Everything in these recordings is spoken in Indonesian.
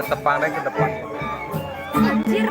tepang deh ke depan. Anjir.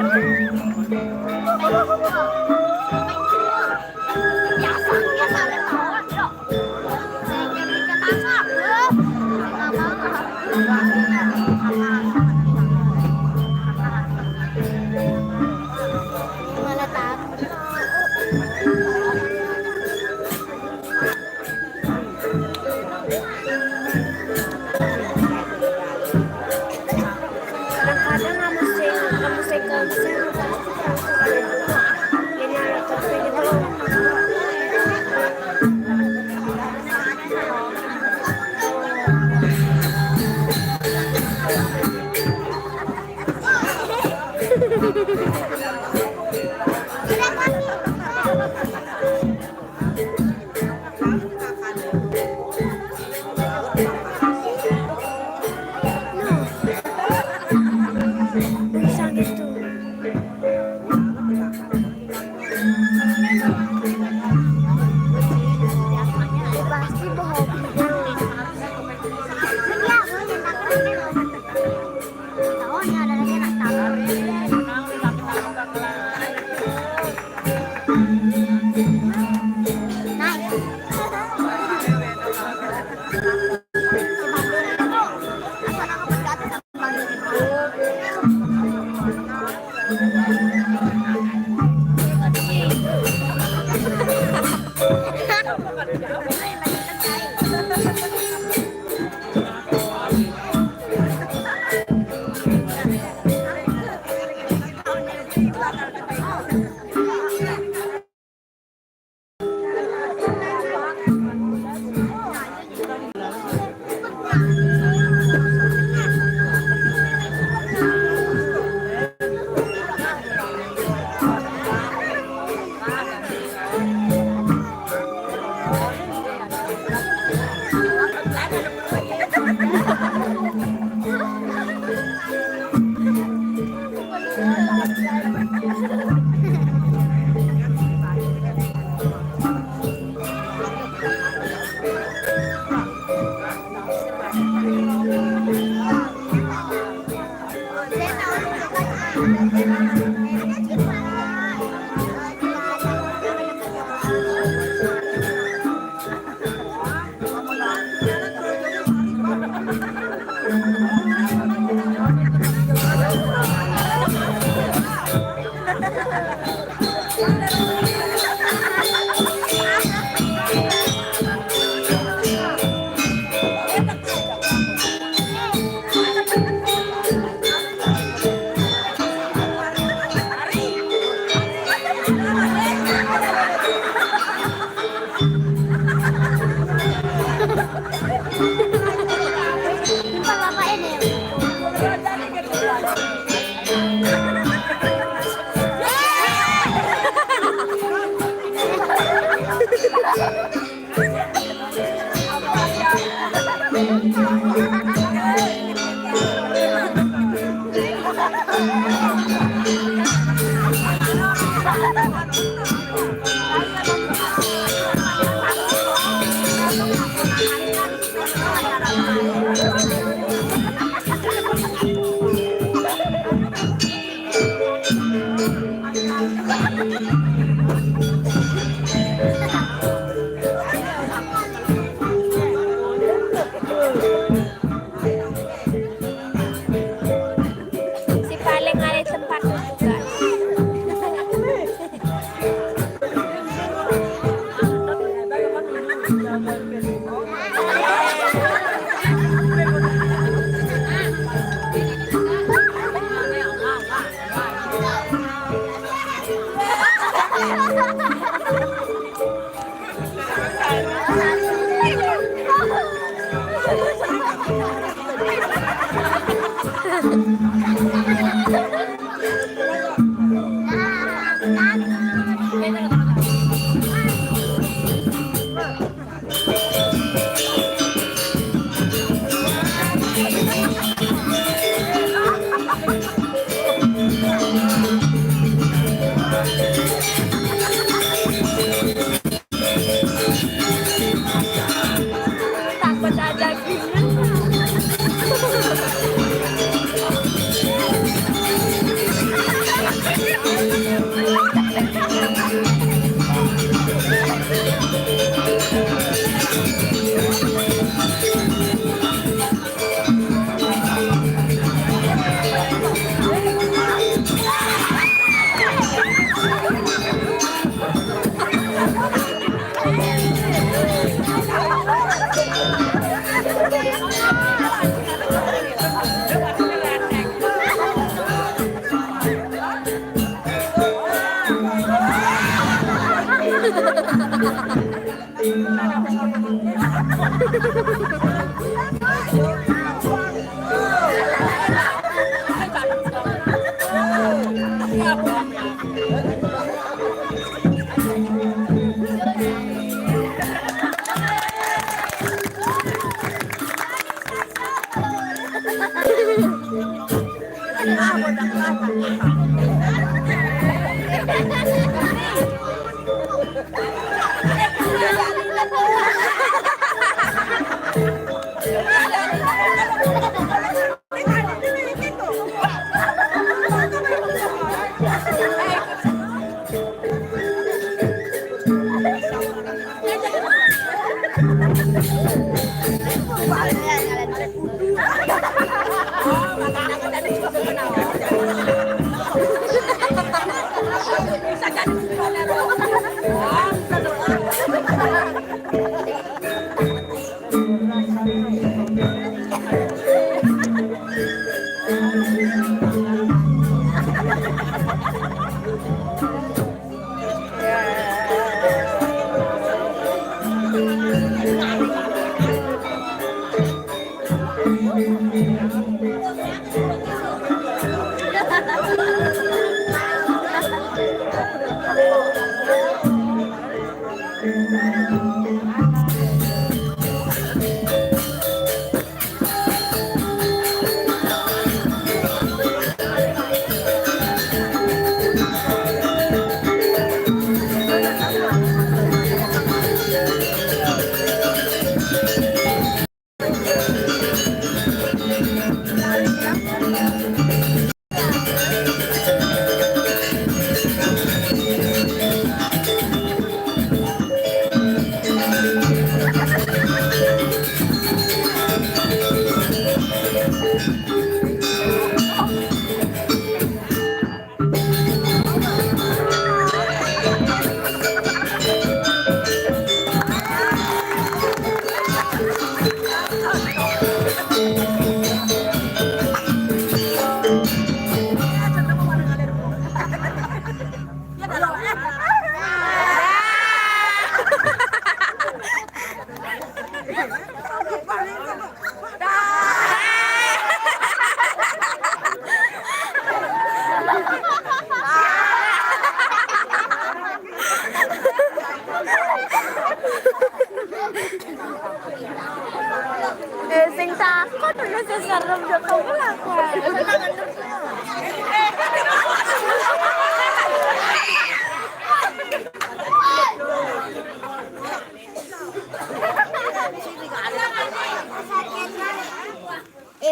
Sing takut udah seserem udah kamu lakukan.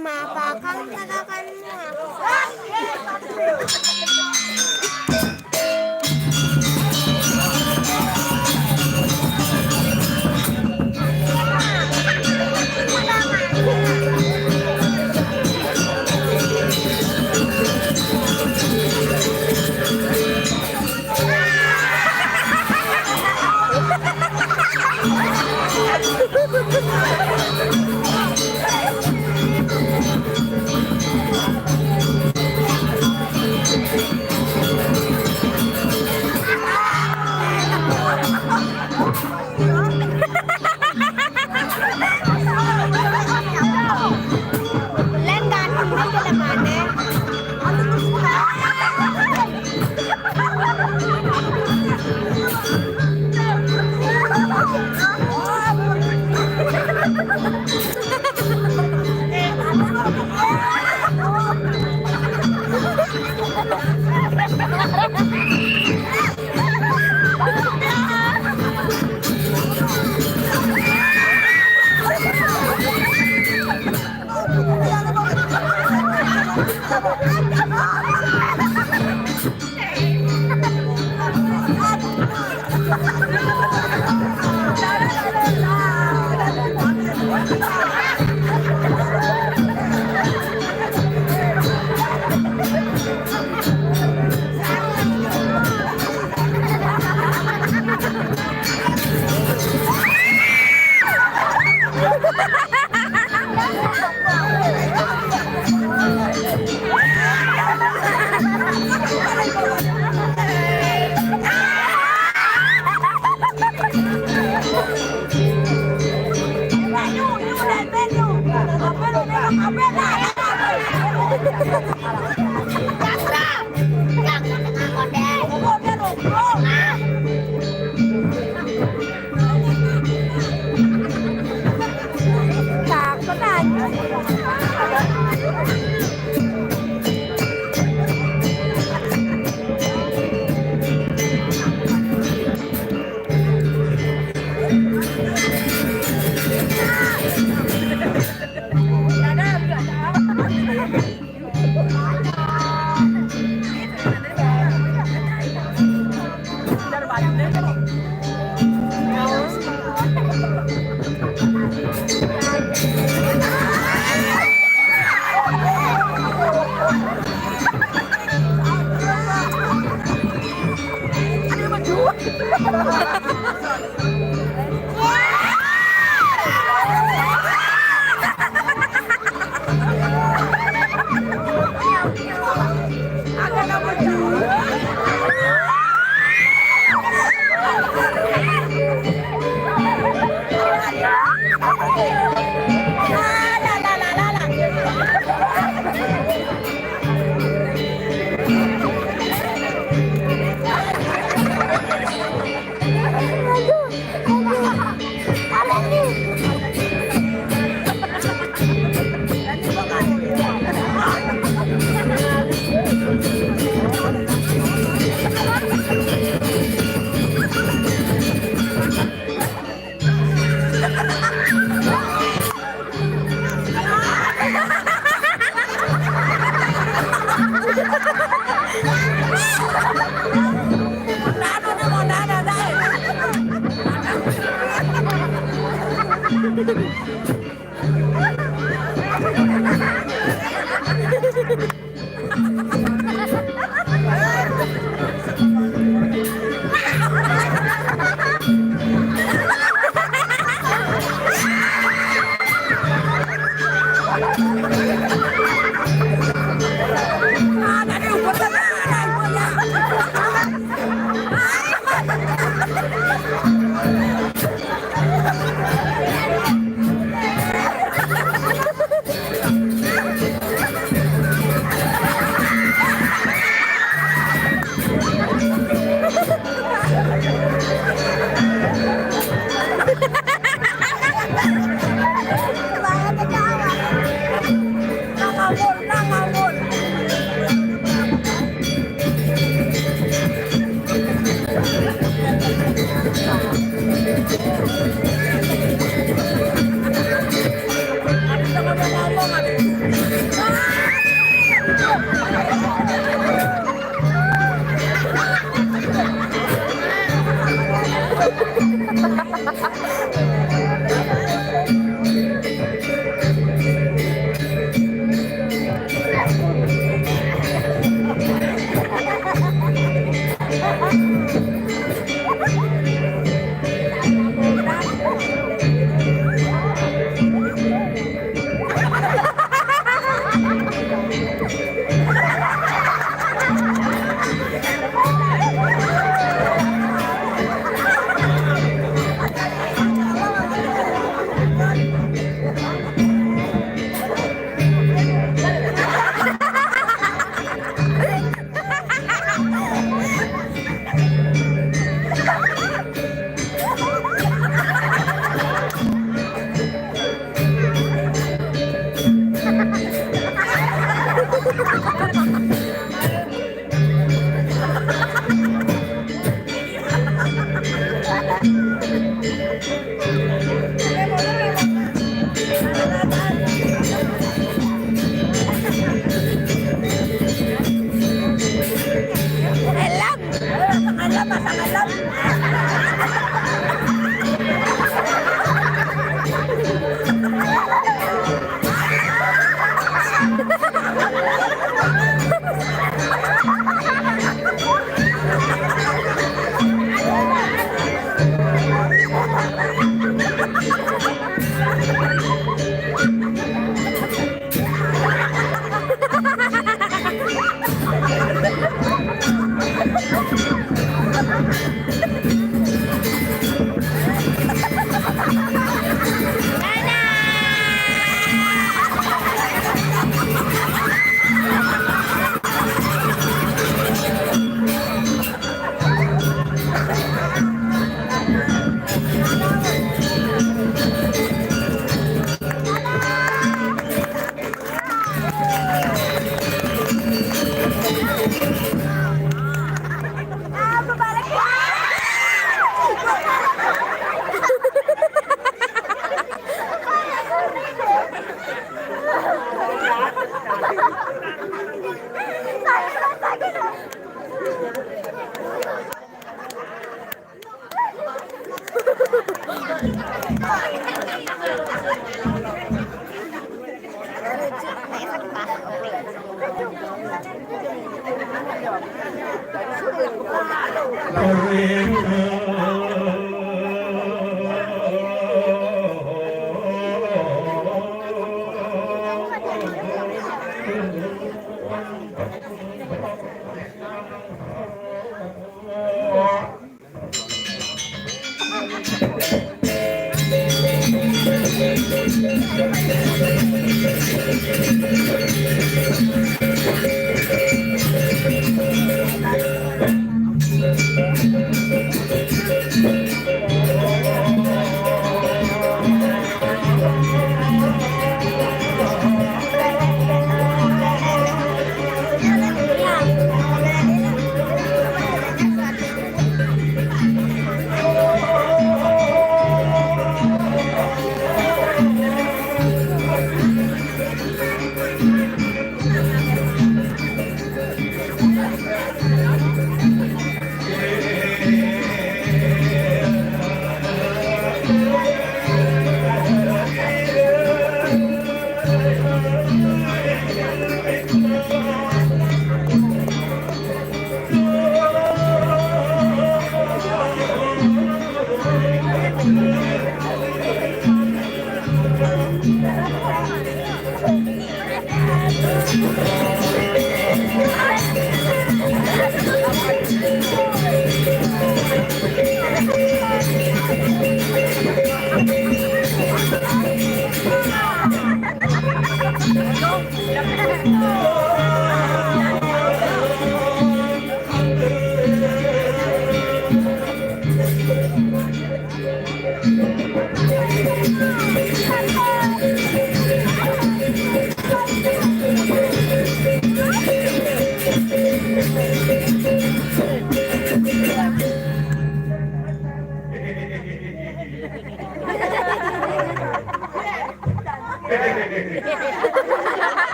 Mapakan katakanmu.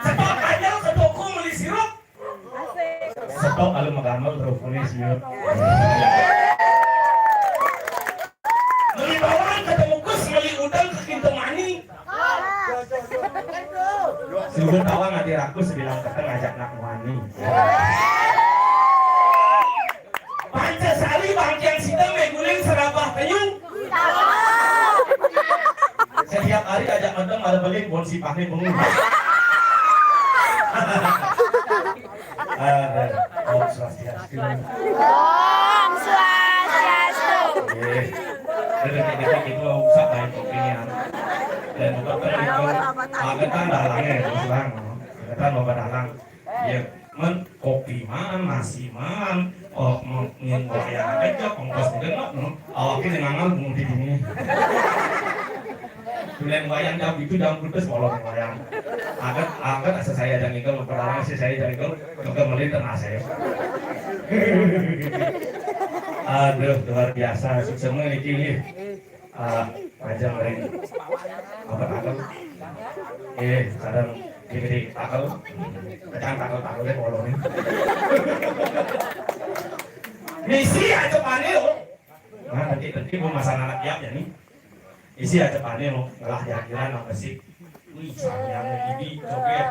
Stok aja ke toko beli sirup. Stok alu magamal beli sirup. Beli bawang ketemu kus, beli udang ke Kintu Mani. Sudah tawa ngadi rakus bilang kata ngajak nak wani. Pancasari bangkian sidang meguling serabah penyung. Setiap hari ajak nonton ada beli bon si pakai bunga. Ada Om Swastiastu. Om Swastiastu. Dekat-dekat itu usah main kopinya. Dan bukan itu agetan dalangnya selang. Agetan loba dalang. Ya, men kopi man, nasi man, ngin wayang aja ongkos genep, awaknya ngangal bunga di sini. Tulen wayang jam itu jam putus bolong wayang. Agak asa saya dan ikal perang saya dan ikal kemelin tenang saya. Aduh luar biasa suksesnya ini. Aja mering apa takal? Kadang gini takal, kadang takalnya bolongin. Misi aja panel. Nah nanti mau masalah anak tiap ya nih. Isi aja panel lo, ngelah jalan apa sih? Wih, sayang ini joget.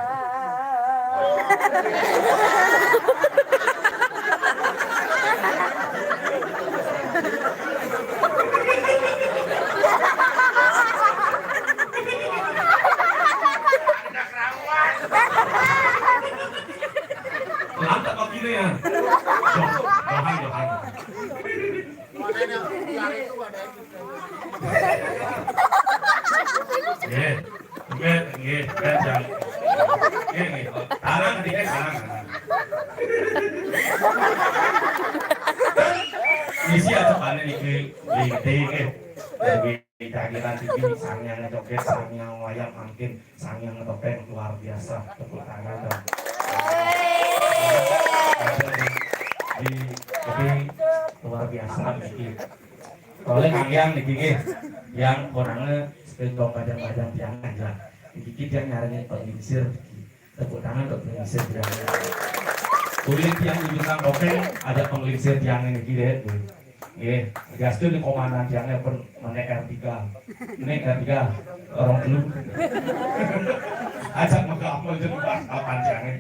ini ya. Johan. Tarang ketika tarang. Misi aja panen iki iki. Jagilan TV sangyang joget, sangyang wayang mangkin, sangyang topeng luar biasa. Tepuk tangan dong. Jadi luar biasa iki. Oleh ngangyang iki yang orangnya sepeda padang-padang tiang aja. Iki dia nyarinya pengisir. Tepuk tangan untuk pengisir tiang. Kulit tiang di bintang topeng ada pengisir tiang ini deh. Gas itu di komandan tiangnya pun menek R3. Ini R3 orang dulu. Ajak maka amal jadi kapan tiangnya.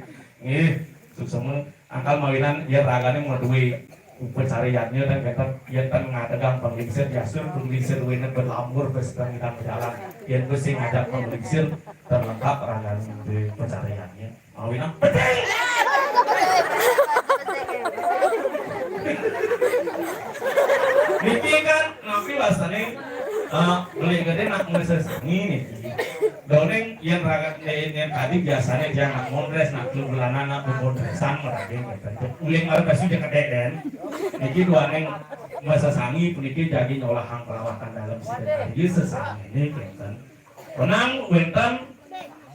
Suksema angkal mawinan dia raganya mau duwe pencariannya dan kata dia kan mengatakan penglingsir jasur penglingsir wena berlambur bersedang berjalan dia pusing ngajak penglingsir terlengkap raganya di pencariannya mawinan betul. Niki kan ngapi bahasanya beli gede nak ngesesengi nih. Doneng yang ragat yang tadi biasanya dia nak mondres nak bulanan nak mondresan merageng gitu. Uling ada kasus dia kededen. Niki dua neng mesesangi puniki jadi nyolahang perawatan dalam sedekah. Jadi sesangi ini kenten. Penang wenten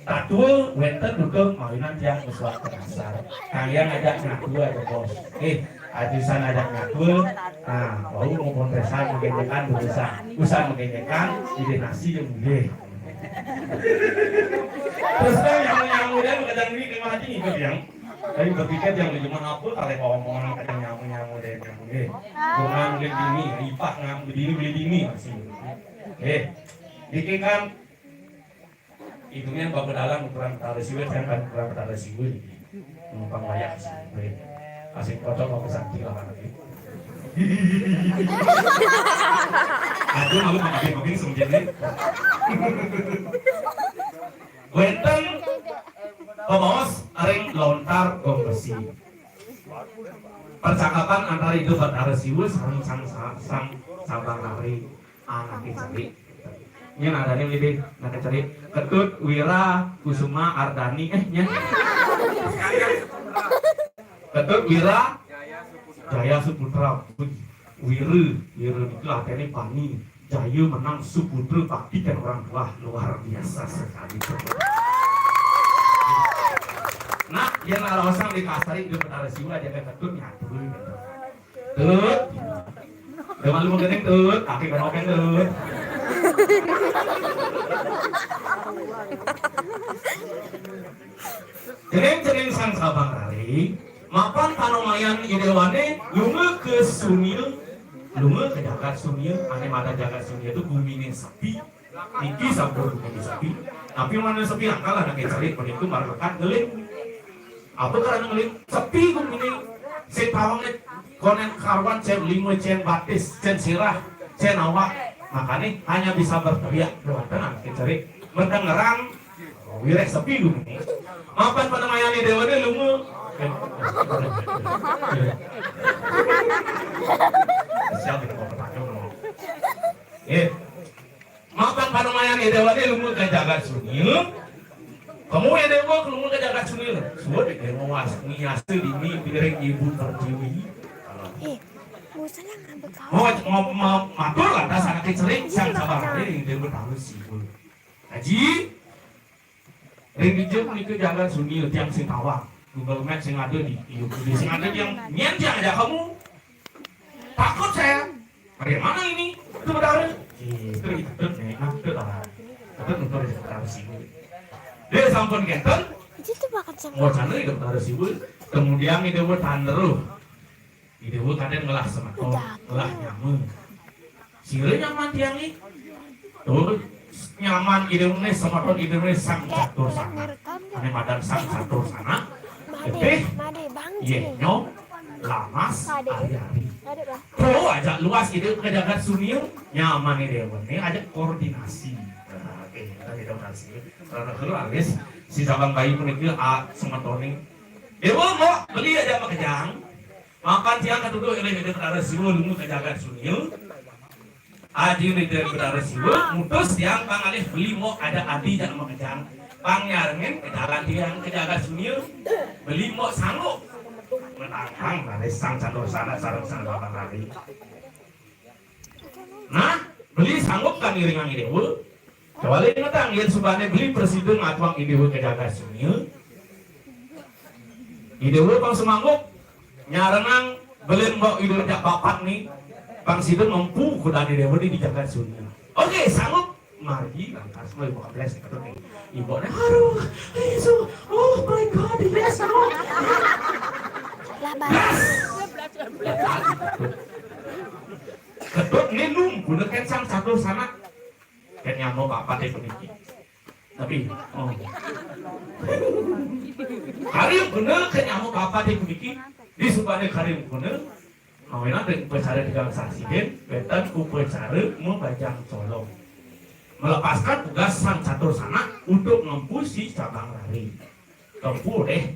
tatul wenten dukung mawinan tiang muswak terasar. Kalian ajak ngaku aja bos. Ajusan ajak ngaku. Nah, bau mau mondresan menggejekan usah menggejekan ide nasi yang gede. Terus kan yang udah kadang ini ke mati ikut yang tapi berpikir yang di zaman apa kalau ngomong kadang nyamu deh yang kurang beli dini lipat ngam beli dini masih dikit kan itunya bapak dalam ukuran petara siwil jangan ukuran petara siwil numpang layak sih kasih kocok mau kesakti lah nanti aku malu makin semenjak wenten pemawas aring lontar kompesi percakapan antara itu Batara Siwul sang sabang nari anak cari ini nadanya lebih nak cari Ketut Wira Kusuma Ardani nya Ketut Wira Jaya Suputra Wiru itu artinya Pani Jaya menang Suputra Bakti dan orang tua luar biasa sekali. Nah, yang larosang di kasari di Batara Siwul aja ke Ketut nyatu gitu. Tut, dewan lu menggening tut, kaki benoken tut. Jering sang sabang kali, mapan panomayan idewane lunga ke Sunil, lunga ke jagat Sunil, ane mata jagat Sunil itu bumine sepi, niki sampur bumine sepi, tapi mana sepi angkal anak cari peniku marlekat ngeling, apa karena ngeling sepi bumine, setawangnya konen karwan cen limo cen batis cen sirah cen awak, makanya hanya bisa berteriak lewat tenang cari mendengarang wirek sepi bumine, mapan panomayan idewane lunga siapa yang mau bertanya makan panumayan idewane lumut ke jagat sunil kamu idewa lumut ke jagat sunil suat deh mau ngiase di mi piring ibu pertiwi mau matur lah das anak kecering sang sabar ini dia bertahu sih haji ring dijep ni ke jagat sunil tiang sing tawang Google Maps yang ada di sing ada yang nyenjang aja kamu takut saya bagaimana ini itu benar itu nih itu lah itu untuk sekitar sini dia sampun kenten mau sana itu benar sih kemudian itu buat tanderu itu buat kadang ngelah sematon ngelah nyaman sihir nyaman tiang ini tuh nyaman itu nih sematon itu nih sang catur sana ane madan sang catur sana Gede, yenyo, lamas, hari-hari. Tuh ajak luas itu ke jagat sunil, nyaman ini dia. Ajak koordinasi. Oke, kita koordinasi. Karena kalau alis si cabang bayi pun itu sematoni Dewa mau beli aja sama kejang. Makan siang ketutup ini di Betara Siwul mu kejagaan sunil. Aji ini di Betara Siwul mutus yang Bang Alif beli mau ada adi jangan sama kejang. Bang nyarengin ke jalan tiang kejagaan sunil beli mau sanggup menantang dari sang catur sana sarang sang bapak lari. Nah beli sanggup kan iringan ideul. Kawali ngetang yang subane beli presiden ngatuang ideul kejagaan sunil. Ideul bang semanggup nyarenang belen mbok idul jak bapak nih bang sidon mampu kuda di dewa di jagat sunnya. Oke sanggup mari lantas mulai buka belas nih ketemu ibu nih aduh Yesus oh my god di belas ketut nih nung gunakan sang satu sana kan nyamuk bapak deh peniki tapi oh hari yang bener kan nyamuk bapak deh peniki di supaya karim kuno, awalnya dengan pecara dengan saksigen, betan ku pecara membajang colong, melepaskan tugas sang catur sana untuk ngempusi cabang lari, kempu deh,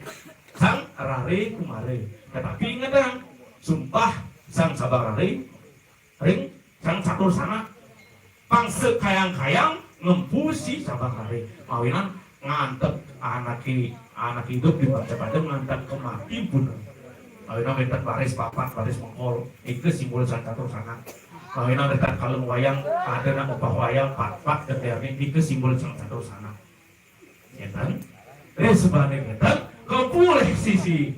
sang lari kumari, tetapi ingatang, sumpah sang cabang lari, ring sang catur sana, pangse kayang-kayang ngempusi cabang lari, awalnya ngantep anak hidup di baca-baca ngantep kemati bunuh. Kawina bentar baris papat, baris mengkol, itu simbol sang catur sana. Kawina bentar kalung wayang, ada nama opah wayang, pat-pat, keterni, itu simbol sang catur sana. Kentan, sebenarnya kentan, kepulih sisi.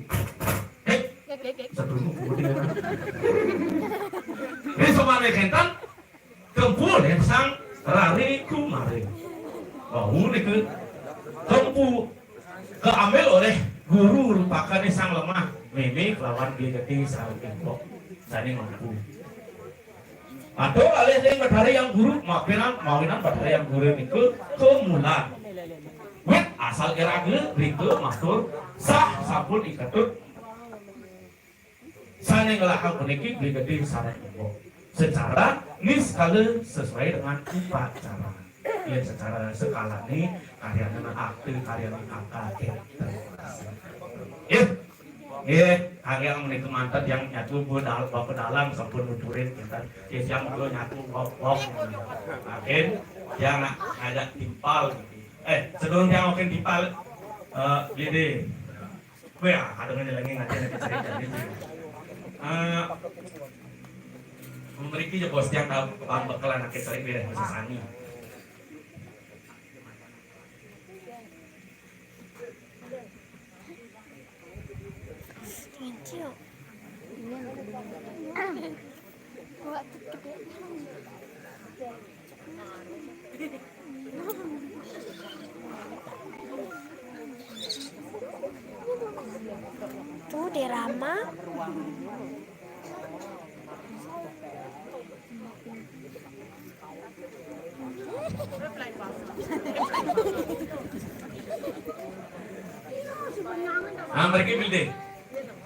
Satu kemudian. Sebenarnya kentan, kepulih sang rari kumari. Bau nih ke, kempu, keambil oleh guru rupakan sang lemah. Meme lawan dia gede saling tembok, saling mampu. Atau alih yang pada yang guru, mawinan pada yang guru itu kemulan. Wet asal erage, rike matur, sah sapun ikatut. Saling ngelakang peniki dia gede saling tembok. Secara niskala sesuai dengan upacara. Ya secara skala ini karya dengan aktif, karya dengan kakak. Ya. Hari yang menikah mantan yang nyatu bawa ke dalam sampun nuturin kita yang gue nyatu bok makin yang ngajak timpal sebelum yang makin timpal gini gue ya kadang-kadang lagi ngajak cerita gitu memiliki ya bos yang tahu bakalan anak cerita beda masa sani Tuh dirama. Nah mereka pilih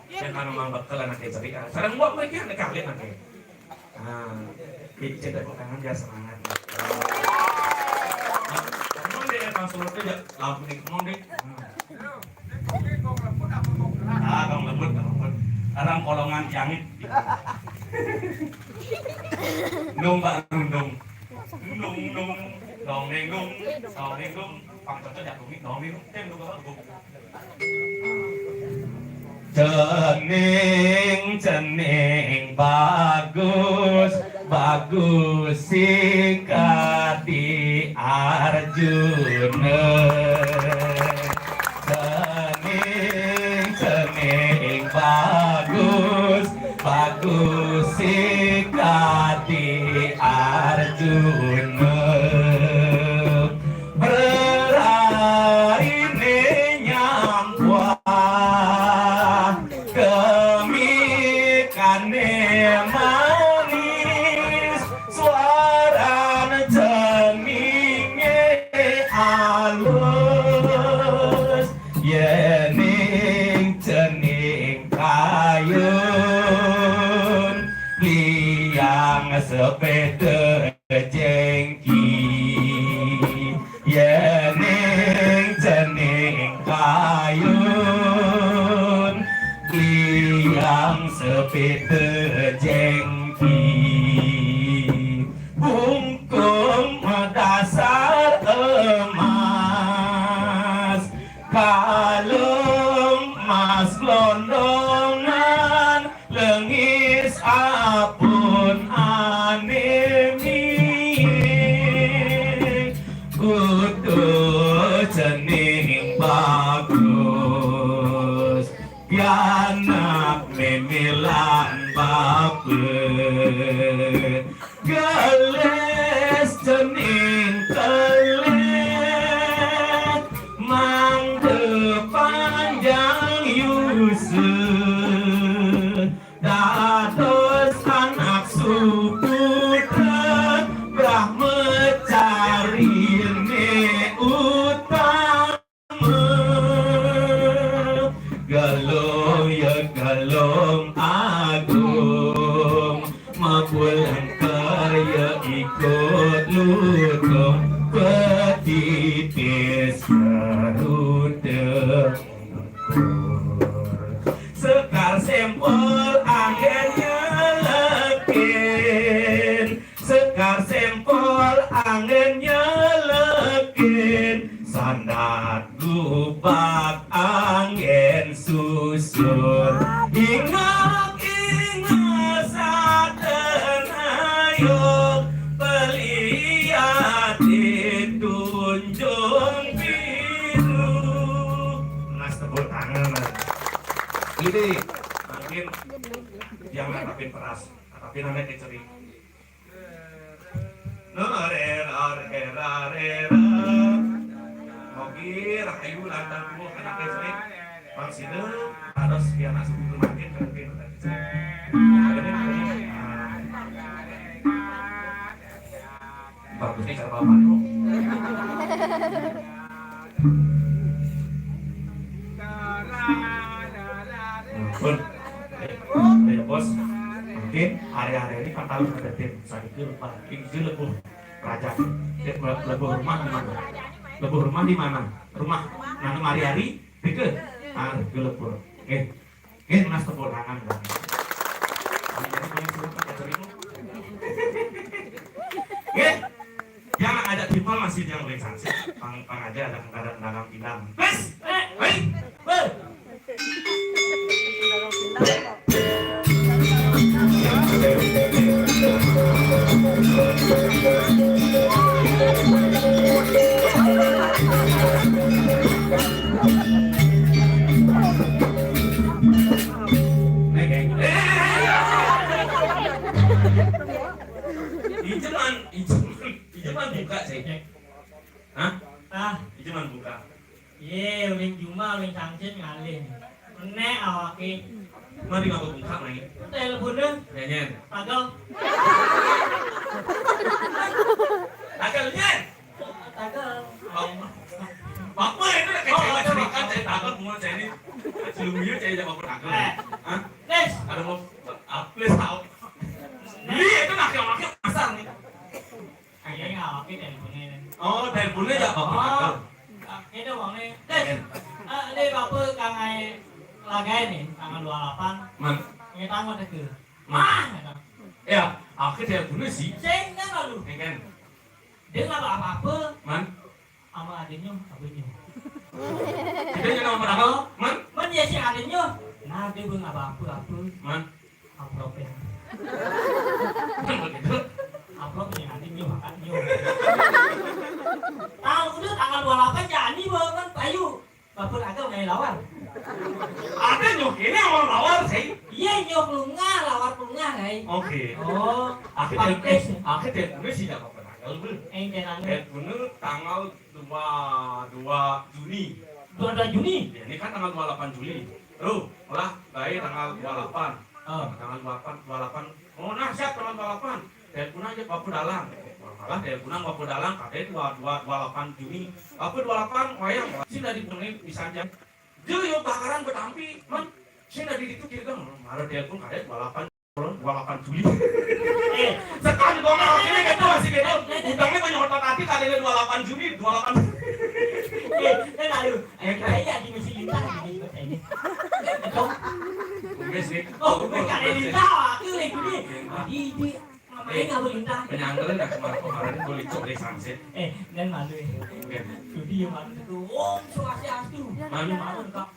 yang kan memang bakal anak cerita. Sekarang buat mereka anak kalian nanti. Nah, jadi cerita kangen dia semangat. Kamu deh yang surat itu ya, lampu nih kamu deh. Kamu lembut. Orang kolongan jangit. Nung baru nung, dong nenggung, pangkatnya jatuh nih, dong nenggung, nung baru. Cening bagus singkat di Arjuna. Cening bagus singkat di Arjuna. Sepeda jengki yening jening kayun Peter jengki bungkum dasar emas kalem mas londongan lengis apun anemi kudu cening bagus pianak memilan bape geles cening kelet mangde panjang yusuf dados anak suputra brahma cari ne utama galong ya galong agung mapulang kaya ikut lutong petitis garudeng sekar sempol anginnya lekin sekar sempol anginnya lekin sandat gubak angin susun ingat ingat saten ayo pelihat ditunjung biru mas tepuk tangan ini mungkin yang ngatapin peras tapi namanya keceri Oke, rahayu lantar dulu anak keceri bang sini harus biar nasi itu makin mungkin bagusnya cara bawa pandu ya bos mungkin hari-hari ini kan tahu ada tim saya itu lupa ini lebih raja lebih rumah di mana lebih rumah di mana rumah nanti hari-hari pikir gue lebih mas tepuk tangan yang ada tipal masih yang lebih sanksi pang aja ada dagang pindang please Ijeman buka sih. Hah? Ijeman buka. Ye, uling Juma, uling Samsin ngalih. Nek awake. Mari ngapa buka lagi? Teleponnya. Nyen. Pagel. Tagelnya. Pagel. Apa itu kayak cewek cerikan saya takut semua saya ini. Sebelumnya saya jadi bapak tagel. Hah? Nes. Ada mau please tahu. Iya itu nakil pasar nih. Kayaknya awake teleponnya. Oh, teleponnya ya bapak tagel. Itu bangnya. Nes. Ini bapak kangai lagai nih, tanggal 28. Man. Ini tanggal ke. Ya, aku teleponnya sih. Ceng kan lalu. Kan. Dia nggak apa-apa. Man. Sama adiknya, abangnya. Kita jangan nomor apa? Man. Man ya si adiknya. Nah dia belum apa-apa. Man. Apropnya. Begitu. Apropnya adiknya makannya. Tahu udah tanggal 28 jadi banget payu. Bapak agak main lawan. Ada nyok ini awal lawar sih. Iya nyok lunga lawar lunga guys. Oke. Oh. Aku teleponnya sih nggak apa-apa tanggal ber. Jangan. Teleponnya tanggal 2 Juni. 22 Juni. Ya, ini kan tanggal 28 Juli. Tuh, lah, baik tanggal 28. Oh. Tanggal 28. Oh, nah siap tanggal 28. Telepon aja Bapak Dalang. Malah telepon Bapak Dalang katanya 28 Juni. Bapak 28 wayang. Sih dari puning bisa aja. Dia yang bakaran bertampi, man. Sih dari itu kira kan, malah telepon katanya 28 Juli. Sekali dong, ini gitu masih gitu. Udangnya banyak otot hati katanya 28 Juni, 28. Lalu, kayaknya di misi lintang ini. Enggak sih. Oh, bukan ada di nah kemarin boleh cok deh samsit. Dan malu ya. Oke. Jadi yang malu itu, Om Swastiastu. Malu. Malu kak.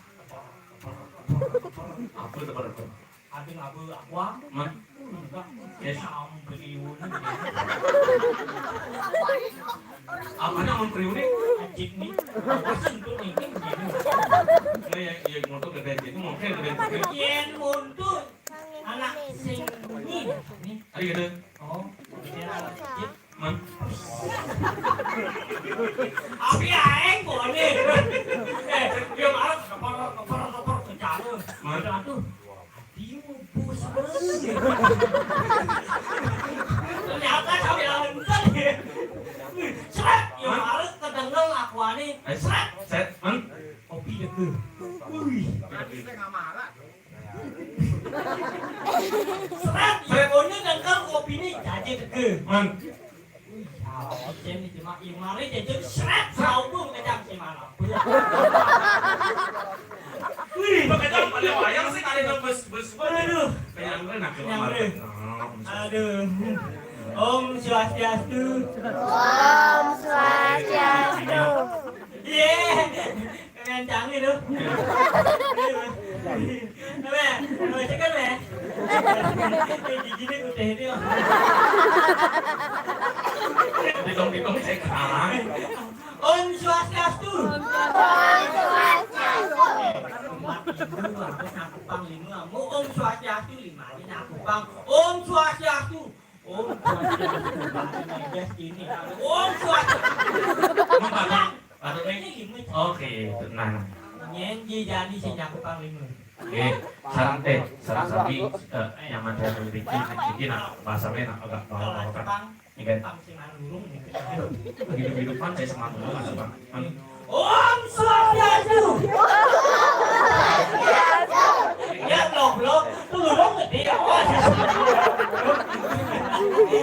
Apa itu pada tuh? Ada ngabu aqua. Man. Enggak. Yes. Sama beriun. Apanya mau priuni? Anjing nih. Apa sentuh nih? Ini yang untuk gede itu mungkin gede. Yen mundur. Anak sing ini. Ada gitu. Oh, dia anak kecil. Man. Abi aeng kok nih. Dia marah kepar kecalu. Aduh. Dia bus banget. Ternyata sampai lantar ya. Seret, dia marah kedengar akuane. Seret. Set, man. Kopi deh. Wih. Seret, dia punya dengar kopi nih jadi deh. Man. Jadi cuma yang mari jadi seret saubung kejam si mana. Wih, pakai jam paling wayang sih kali itu bus. Aduh. Kayak gue nak Aduh. Om Swastiastu. Om Swastiastu. Ye. Kalian canggih tuh. Apa? Cekan ya? Gigi-gigi udah ini. Ditong cek. Om Swastiastu. Om Swastiastu. Umat Hindu aku nakupang 5. Mu Om Swastiastu 5 ini nakupang. Om Swastiastu. Om Swastiastu. Ini sini. Om Swastiastu. Patut Ini nih. 5. Oke, tenang. Nyenji jadi si nakupang 5. Oke, sarang sapi yang ada di Riki nak bahasanya nak agak bawah kan. Ini kan Pang si manurung. hidup-hidupan saya semangat dulu nggak bang. Om Swastiastu. Ya goblok, tuh dong gede ya.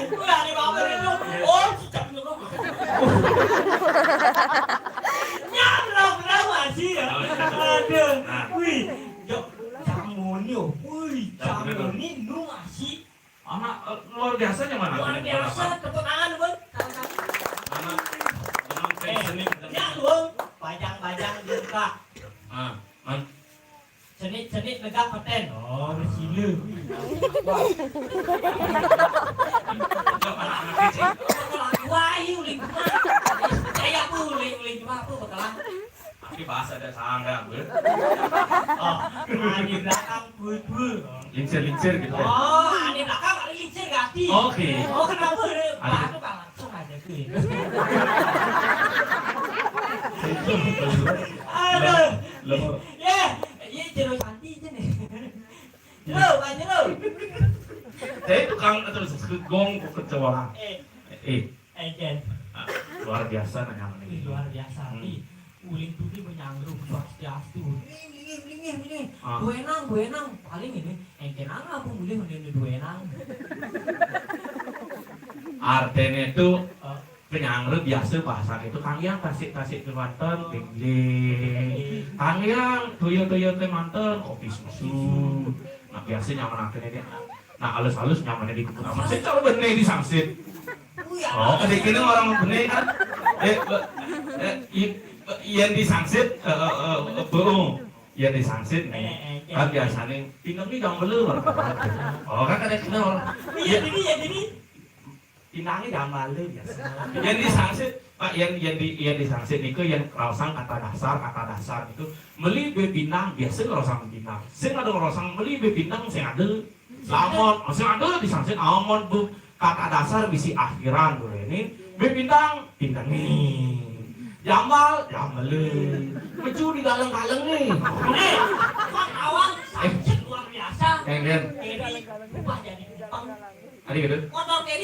Udah di bawah itu. Om cicak dulu. Nyamlok lah masih ya. Aduh. Wih, jamun yo. Wih, jamun ini nu masih. Anak luar biasa yang mana? Luar biasa, tepuk tangan bang. Anak dengan seni. Ya bang, bajang-bajang juga. Man. Cenit negak paten. Oh, sila. Wah, uling. Saya uling apa bakalan? Ini bahasa ada sangga gue. Oh, di belakang bul. Lincir gitu. Oh, di belakang ada lincir ganti. Oke. Oh, kenapa? Pak itu kan langsung aja gue. Aduh. Lo. Ya, ini jero cantik aja nih. Jero. Saya tukang terus gong kecewa. Jen. Luar biasa nanya Ini luar biasa nih. Uling tuh dia menyangrum Swastiastu. Ini. Duenang. Paling ini. Kenang apa boleh ini duenang. Artinya itu penyangret biasa bahasa itu kang yang kasih ke manten tinggi kang yang toyo ke manten kopi susu nah biasa nyaman akhirnya dia nah halus nyamannya di kumpul masih kalau bener di sangsit oh kadang orang bener kan yang disangsit yang disangsit nih kan biasanya pinangnya jangan belur oh kan kadang orang Iya ini. pinangnya jangan malu biasa. Yang disangsit Pak yang disangsit itu yang rausang kata dasar itu meli bepinang biasa rausang pinang. Sing ada rausang meli bepinang sing ada lamon, sing ada disangsit amon bu kata dasar bisi akhiran tuh ini bepinang pindang ini. Jamal jamale. Mecu di galeng-galeng nih. Nih, Bang Awang sakit luar biasa. Kengken. Ini ubah jadi kupang. Ada gitu. Motor kayak